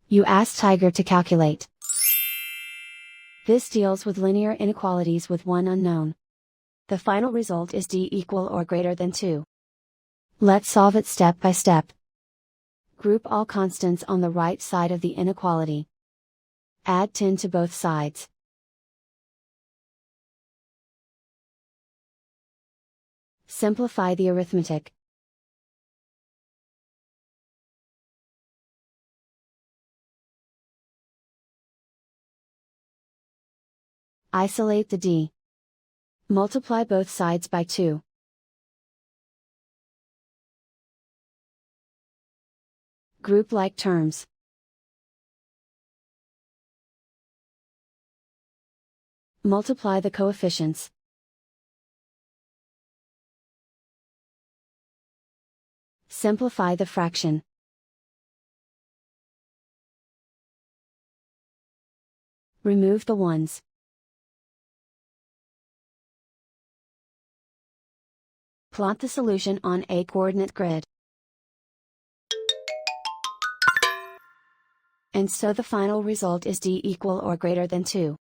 You ask Tiger to calculate. This deals with linear inequalities with one unknown. The final result is d equal or greater than 2. Let's solve it step by step. Group all constants on the right side of the inequality. Add 10 to both sides. Simplify the arithmetic. Isolate the d. Multiply both sides by 2. Group like terms. Multiply the coefficients. Simplify the fraction. Remove the ones. Plot the solution on a coordinate grid. And so the final result is d equal or greater than 2.